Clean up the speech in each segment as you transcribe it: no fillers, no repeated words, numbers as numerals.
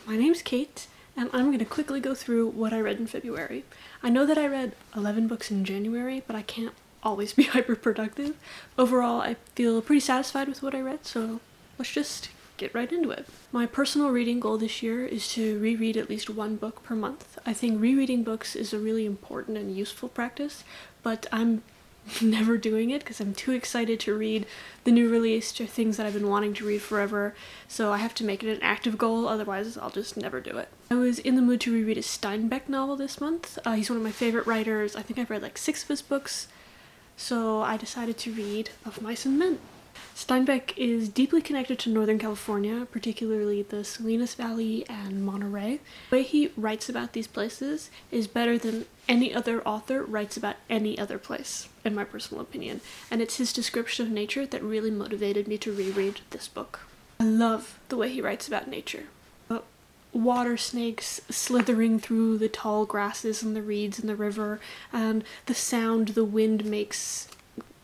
My name's Kate, and I'm going to quickly go through what I read in February. I know that I read 11 books in January, but I can't always be hyper-productive. Overall, I feel pretty satisfied with what I read, so let's just get right into it. My personal reading goal this year is to reread at least one book per month. I think rereading books is a really important and useful practice, but I'm never doing it because I'm too excited to read the new release or things that I've been wanting to read forever, so I have to make it an active goal, otherwise I'll just never do it. I was in the mood to reread a Steinbeck novel this month. He's one of my favorite writers. I think I've read like 6 of his books, so I decided to read Of Mice and Men. Steinbeck is deeply connected to Northern California, particularly the Salinas Valley and Monterey. The way he writes about these places is better than any other author writes about any other place, in my personal opinion, and it's his description of nature that really motivated me to reread this book. I love the way he writes about nature. Water snakes slithering through the tall grasses and the reeds in the river, and the sound the wind makes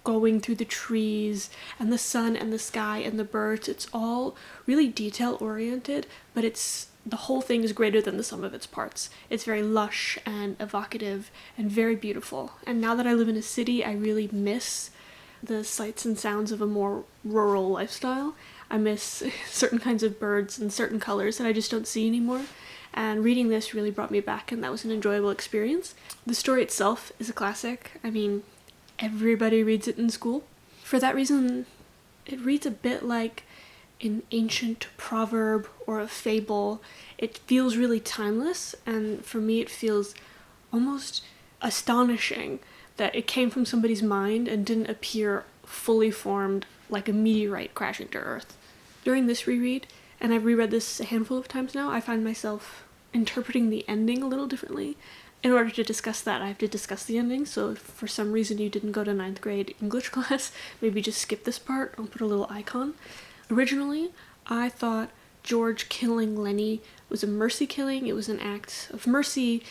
going through the trees, and the sun and the sky and the birds. It's all really detail oriented, but the whole thing is greater than the sum of its parts. It's very lush and evocative and very beautiful. And now that I live in a city, I really miss the sights and sounds of a more rural lifestyle. I miss certain kinds of birds and certain colors that I just don't see anymore. And reading this really brought me back, and that was an enjoyable experience. The story itself is a classic. I mean, everybody reads it in school. For that reason, it reads a bit like an ancient proverb or a fable. It feels really timeless, and for me it feels almost astonishing that it came from somebody's mind and didn't appear fully formed like a meteorite crashing to Earth. During this reread, and I've reread this a handful of times now, I find myself interpreting the ending a little differently. In order to discuss that, I have to discuss the ending, so if for some reason you didn't go to 9th grade English class, maybe just skip this part. I'll put a little icon. Originally, I thought George killing Lenny was a mercy killing. It was an act of mercy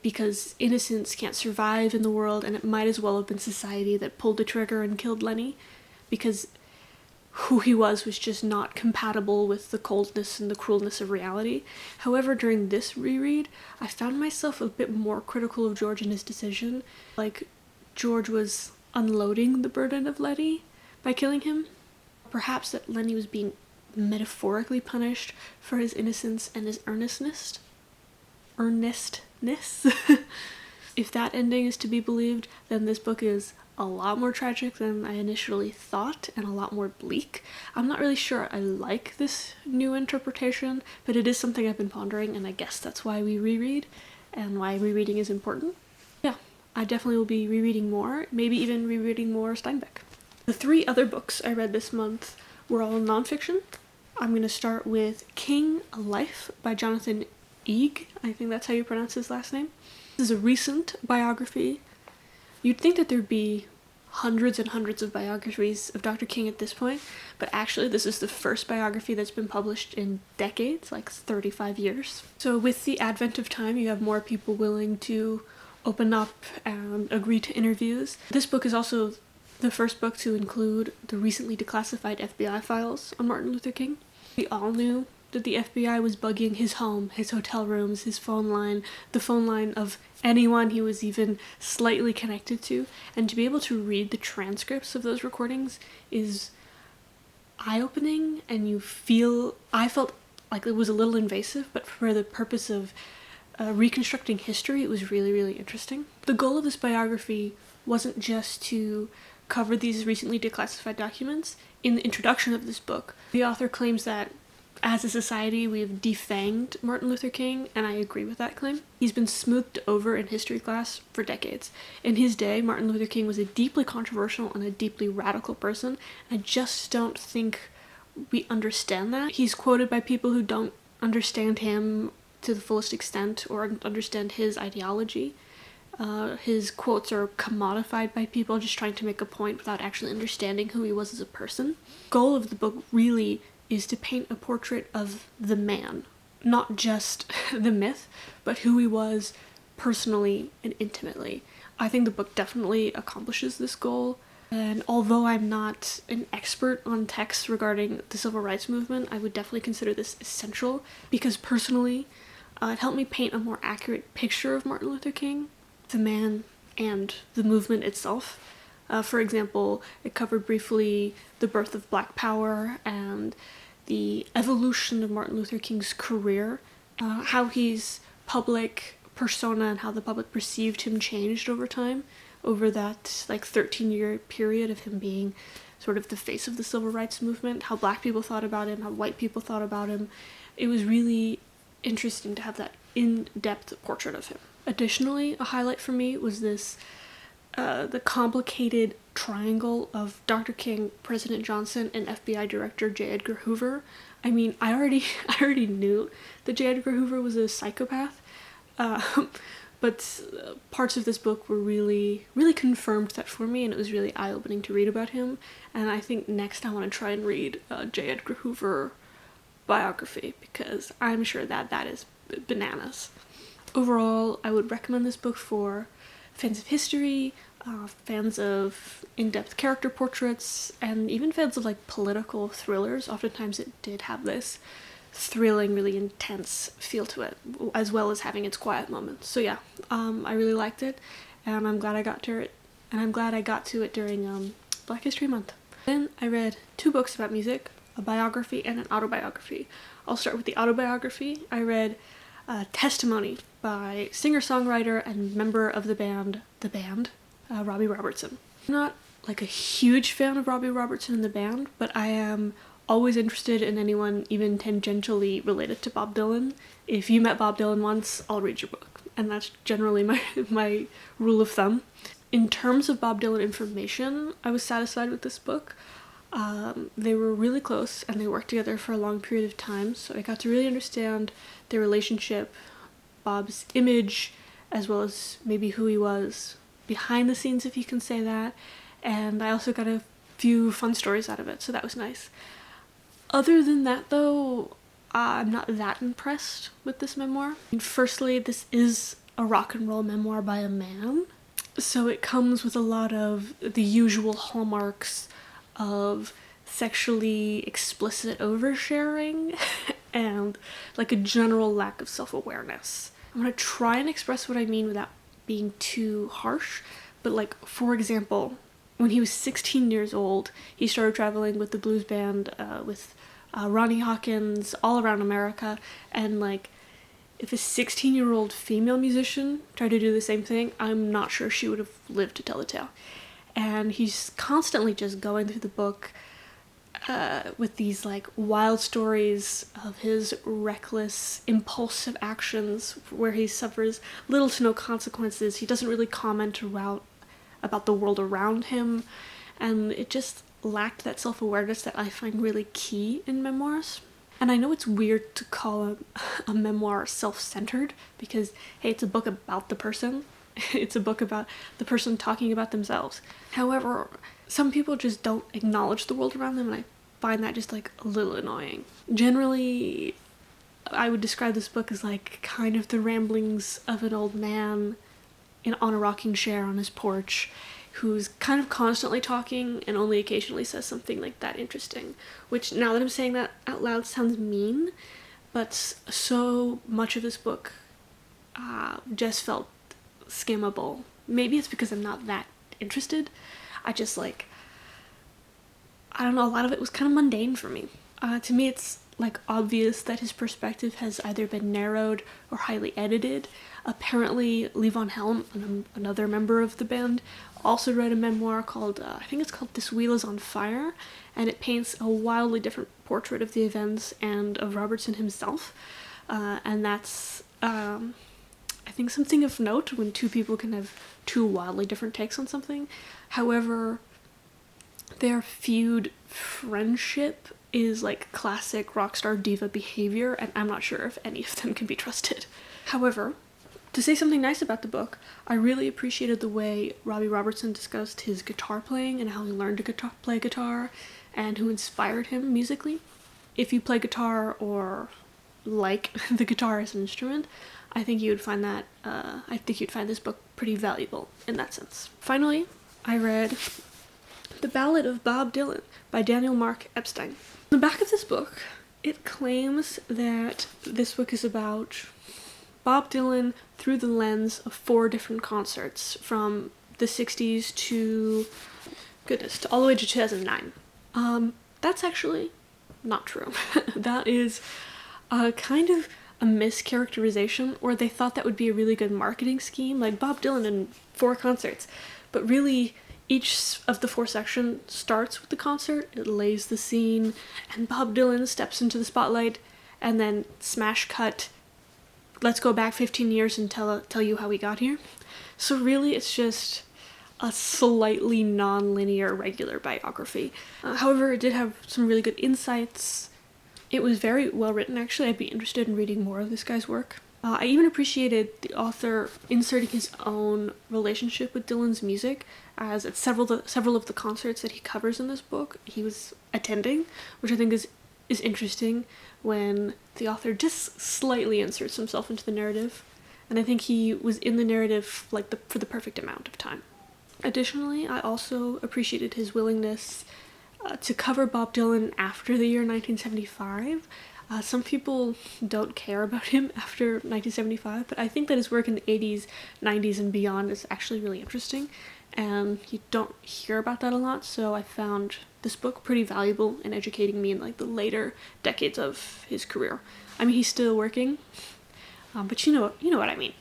because innocence can't survive in the world, and it might as well have been society that pulled the trigger and killed Lenny, because who he was just not compatible with the coldness and the cruelness of reality. However, during this reread, I found myself a bit more critical of George and his decision. Like, George was unloading the burden of Lenny by killing him. Perhaps that Lenny was being metaphorically punished for his innocence and his earnestness. If that ending is to be believed, then this book is a lot more tragic than I initially thought, and a lot more bleak. I'm not really sure I like this new interpretation, but it is something I've been pondering, and I guess that's why we reread, and why rereading is important. Yeah, I definitely will be rereading more, maybe even rereading more Steinbeck. The 3 other books I read this month were all nonfiction. I'm going to start with King: A Life by Jonathan Eig. I think that's how you pronounce his last name. This is a recent biography. You'd think that there'd be hundreds and hundreds of biographies of Dr. King at this point, but actually this is the first biography that's been published in decades, like 35 years. So with the advent of time, you have more people willing to open up and agree to interviews. This book is also the first book to include the recently declassified FBI files on Martin Luther King. We all knew that the FBI was bugging his home, his hotel rooms, his phone line, the phone line of anyone he was even slightly connected to, and to be able to read the transcripts of those recordings is eye-opening, and I felt like it was a little invasive, but for the purpose of reconstructing history, it was really, really interesting. The goal of this biography wasn't just to cover these recently declassified documents. In the introduction of this book, the author claims that as a society, we've defanged Martin Luther King, and I agree with that claim. He's been smoothed over in history class for decades. In his day, Martin Luther King was a deeply controversial and a deeply radical person. I just don't think we understand that. He's quoted by people who don't understand him to the fullest extent or understand his ideology. His quotes are commodified by people just trying to make a point without actually understanding who he was as a person. The goal of the book really is to paint a portrait of the man, not just the myth, but who he was personally and intimately. I think the book definitely accomplishes this goal. And although I'm not an expert on texts regarding the civil rights movement, I would definitely consider this essential because personally, it helped me paint a more accurate picture of Martin Luther King, the man, and the movement itself. For example, it covered briefly the birth of Black Power and the evolution of Martin Luther King's career, how his public persona and how the public perceived him changed over time, over that like 13-year period of him being sort of the face of the civil rights movement, how black people thought about him, how white people thought about him. It was really interesting to have that in-depth portrait of him. Additionally, a highlight for me was this the complicated triangle of Dr. King, President Johnson, and FBI Director J. Edgar Hoover. I mean, I already knew that J. Edgar Hoover was a psychopath, but parts of this book were really confirmed that for me, and it was really eye-opening to read about him. And I think next I want to try and read J. Edgar Hoover biography because I'm sure that is bananas. Overall, I would recommend this book for fans of history, fans of in-depth character portraits, and even fans of like political thrillers. Oftentimes it did have this thrilling, really intense feel to it, as well as having its quiet moments. So yeah, I really liked it, and I'm glad I got to it. And I'm glad I got to it during Black History Month. Then I read 2 books about music, a biography and an autobiography. I'll start with the autobiography. I read Testimony by singer-songwriter and member of the band, Robbie Robertson. I'm not like a huge fan of Robbie Robertson and the band, but I am always interested in anyone even tangentially related to Bob Dylan. If you met Bob Dylan once, I'll read your book. And that's generally my rule of thumb. In terms of Bob Dylan information, I was satisfied with this book. They were really close and they worked together for a long period of time, so I got to really understand their relationship, Bob's image, as well as maybe who he was behind the scenes, if you can say that, and I also got a few fun stories out of it, so that was nice. Other than that, though, I'm not that impressed with this memoir. Firstly, this is a rock and roll memoir by a man, so it comes with a lot of the usual hallmarks of sexually explicit oversharing and like a general lack of self-awareness. I'm gonna try and express what I mean without being too harsh, but like, for example, when he was 16 years old, he started traveling with the blues band with Ronnie Hawkins all around America, and like, if a 16-year-old female musician tried to do the same thing, I'm not sure she would have lived to tell the tale. And he's constantly just going through the book with these like wild stories of his reckless, impulsive actions where he suffers little to no consequences. He doesn't really comment about the world around him, and it just lacked that self-awareness that I find really key in memoirs. And I know it's weird to call a memoir self-centered because, hey, it's a book about the person. It's a book about the person talking about themselves. However, some people just don't acknowledge the world around them, and I find that just like a little annoying. Generally, I would describe this book as like kind of the ramblings of an old man on a rocking chair on his porch who's kind of constantly talking and only occasionally says something like that interesting, which now that I'm saying that out loud sounds mean, but so much of this book just felt skimmable. Maybe it's because I'm not that interested. I just like, I don't know, a lot of it was kind of mundane for me. To me, it's like obvious that his perspective has either been narrowed or highly edited. Apparently, Levon Helm, another member of the band, also wrote a memoir called, I think it's called This Wheel is on Fire, and it paints a wildly different portrait of the events and of Robertson himself. And that's, I think, something of note when two people can have two wildly different takes on something. However, their feud friendship is like classic rockstar diva behavior, and I'm not sure if any of them can be trusted. However, to say something nice about the book, I really appreciated the way Robbie Robertson discussed his guitar playing and how he learned to play guitar and who inspired him musically. If you play guitar or like the guitar as an instrument, I think you'd find this book pretty valuable in that sense. Finally, I read The Ballad of Bob Dylan by Daniel Mark Epstein. On the back of this book, it claims that this book is about Bob Dylan through the lens of 4 different concerts from the 60s to all the way to 2009. That's actually not true. That is kind of a mischaracterization, or they thought that would be a really good marketing scheme, like Bob Dylan in 4 concerts. But really, each of the 4 sections starts with the concert, it lays the scene, and Bob Dylan steps into the spotlight, and then smash cut, let's go back 15 years and tell you how we got here. So really, it's just a slightly non-linear regular biography. However, it did have some really good insights. It was very well written, actually. I'd be interested in reading more of this guy's work. I even appreciated the author inserting his own relationship with Dylan's music, as at several of the concerts that he covers in this book, he was attending, which I think is interesting when the author just slightly inserts himself into the narrative. And I think he was in the narrative for the perfect amount of time. Additionally, I also appreciated his willingness to cover Bob Dylan after the year 1975. Some people don't care about him after 1975, but I think that his work in the 80s, 90s, and beyond is actually really interesting, and you don't hear about that a lot, so I found this book pretty valuable in educating me in the later decades of his career. I mean, he's still working, but you know what I mean.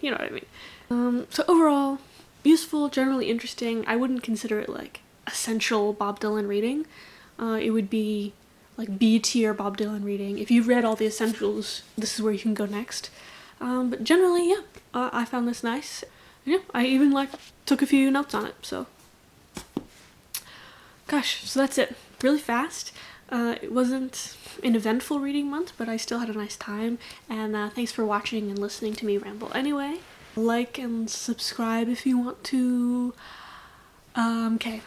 So overall, useful, generally interesting. I wouldn't consider it essential Bob Dylan reading. It would be B tier Bob Dylan reading. If you've read all the essentials, this is where you can go next. But generally, yeah, I found this nice. Yeah, I even took a few notes on it. So, gosh, so that's it. Really fast. It wasn't an eventful reading month, but I still had a nice time. And thanks for watching and listening to me ramble. Anyway, like and subscribe if you want to. Okay,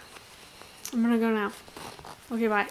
I'm gonna go now. Okay, bye.